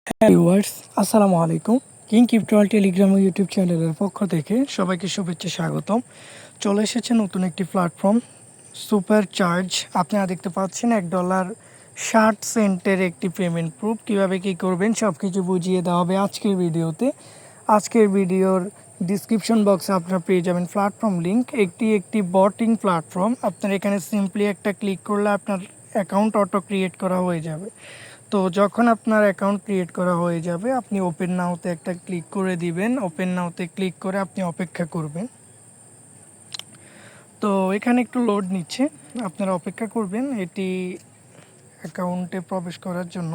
হ্যাঁ ভিউয়ার্স, আসসালামু আলাইকুম। কিং ক্রিপ্টো টেলিগ্রাম ও ইউটিউব চ্যানেলের পক্ষ থেকে সবাইকে শুভেচ্ছা স্বাগতম। চলে এসেছে নতুন একটি প্ল্যাটফর্ম সুপার চার্জ। আপনারা দেখতে পাচ্ছেন $1.60 একটি পেমেন্ট প্রুফ। কীভাবে কী করবেন সব কিছু বুঝিয়ে দেওয়া হবে আজকের ভিডিওতে। আজকের ভিডিওর ডিসক্রিপশন বক্সে আপনারা পেয়ে যাবেন প্ল্যাটফর্ম লিঙ্ক। একটি বটিং প্ল্যাটফর্ম। আপনার এখানে সিম্পলি একটা ক্লিক করলে আপনার অ্যাকাউন্ট অটো ক্রিয়েট করা হয়ে যাবে। তো যখন আপনার অ্যাকাউন্ট ক্রিয়েট করা হয়ে যাবে আপনি ওপেন নাওতে একটা ক্লিক করে দিবেন। ওপেন নাওতে ক্লিক করে আপনি অপেক্ষা করবেন। তো এখানে একটু লোড নিচ্ছে, আপনারা অপেক্ষা করবেন এটি অ্যাকাউন্টে প্রবেশ করার জন্য।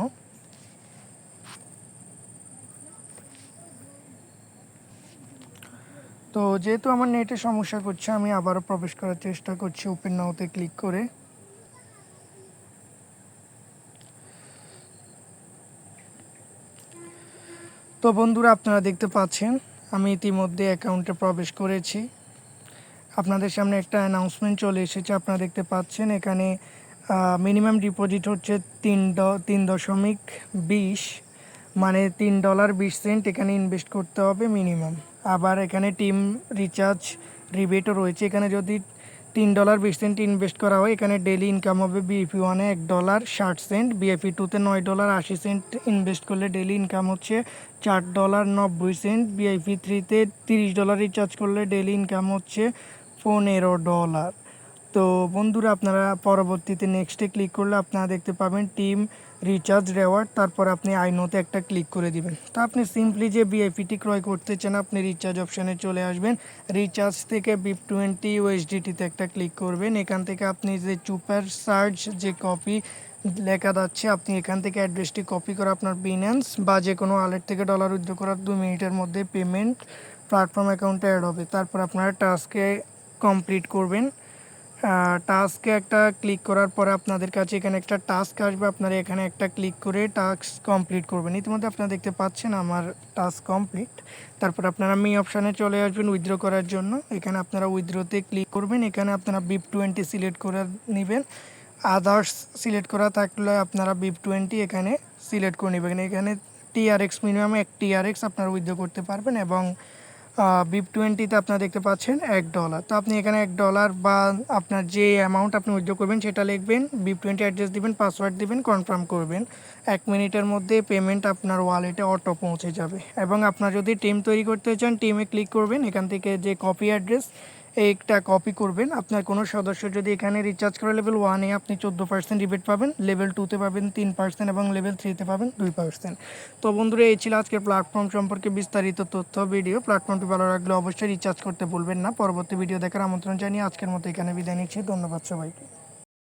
তো যেহেতু আমার নেটে সমস্যা করছে আমি আবারও প্রবেশ করার চেষ্টা করছি ওপেন নাওতে ক্লিক করে। তো বন্ধুরা, আপনারা দেখতে পাচ্ছেন আমি ইতিমধ্যে অ্যাকাউন্টে প্রবেশ করেছি। আপনাদের সামনে একটা অ্যানাউন্সমেন্ট চলে এসেছে। আপনারা দেখতে পাচ্ছেন এখানে মিনিমাম ডিপোজিট হচ্ছে 3.20, মানে $3.20 এখানে ইনভেস্ট করতে হবে মিনিমাম। আবার এখানে টিম রিচার্জ রিবেটও রয়েছে। এখানে যদি $3.20 ইনভেস্ট করা হয় এখানে ডেলি ইনকাম হবে BFP1-এ $1.60, BFP2-তে $9.80। ইনভেস্ট করলে ডেলি ইনকাম হচ্ছে $4.90। BFP3-তে $30 রিচার্জ করলে ডেলি ইনকাম হচ্ছে $15। তো বন্ধুরা, আপনারা পরবর্তীতে নেক্সটে ক্লিক করলে আপনারা দেখতে পাবেন টিম রিচার্জ রেওয়ার্ড, তারপর আপনি আইনোতে একটা ক্লিক করে দিবেন। তো আপনি সিম্পলি যে বিআইপিটি ক্রয় করতে চান আপনি রিচার্জ অপশানে চলে আসবেন। রিচার্জ থেকে BIP20 USDT-তে একটা ক্লিক করবেন। এখান থেকে আপনি যে সুপার চার্জ যে কপি লেখা যাচ্ছে আপনি এখান থেকে অ্যাড্রেসটি কপি করে আপনার বিন্যান্স বা যে কোনো ওয়ালেট থেকে ডলার উইথড্র করার 2 মিনিটের মধ্যে পেমেন্ট প্ল্যাটফর্ম অ্যাকাউন্টে অ্যাড হবে। তারপর আপনারা টাস্কে কমপ্লিট করবেন। টাস্কে একটা ক্লিক করার পরে আপনাদের কাছে এখানে একটা টাস্ক আসবে, আপনারা এখানে একটা ক্লিক করে টাস্ক কমপ্লিট করবেন। ইতিমধ্যে আপনারা দেখতে পাচ্ছেন আমার টাস্ক কমপ্লিট। তারপর আপনারা মি অপশানে চলে আসবেন উইথড্র করার জন্য। এখানে আপনারা উইথড্রোতে ক্লিক করবেন। এখানে আপনারা BIP20 সিলেক্ট করে নেবেন। আদার্স সিলেক্ট করা থাকলে আপনারা BIP20 এখানে সিলেক্ট করে নেবেন। এখানে TRX মিনিমাম 1 TRX আপনারা উইথড্র করতে পারবেন এবং BIP20-তে আপনারা দেখতে পাচ্ছেন $1। তো আপনি এখানে $1 বা আপনার যে অ্যামাউন্ট আপনি উইথড্র করবেন সেটা লিখবেন, BIP20 অ্যাড্রেস দিবেন, পাসওয়ার্ড দিবেন, কনফার্ম করবেন। 1 মিনিটের মধ্যে পেমেন্ট আপনার ওয়ালেটে অটো পৌঁছে যাবে। এবং আপনার যদি টিম তৈরি করতে চান টিমে ক্লিক করবেন। এখান থেকে যে কপি অ্যাড্রেস একটা কপি করবেন। আপনার কোনো সদস্য যদি এখানে রিচার্জ করে লেভেল 1-এ আপনি 14% রিবেট পাবেন, লেভেল 2-তে পাবেন 3% এবং লেভেল 3-তে পাবেন 2%। তো বন্ধুরা, এই ছিল আজকের প্ল্যাটফর্ম সম্পর্কে বিস্তারিত তথ্য ভিডিও। প্ল্যাটফর্মটি ভালো লাগলে অবশ্যই রিচার্জ করতে ভুলবেন না। পরবর্তী ভিডিও দেখার আমন্ত্রণ জানিয়ে আজকের মতো এখানে বিদায় নিচ্ছি। ধন্যবাদ সবাইকে।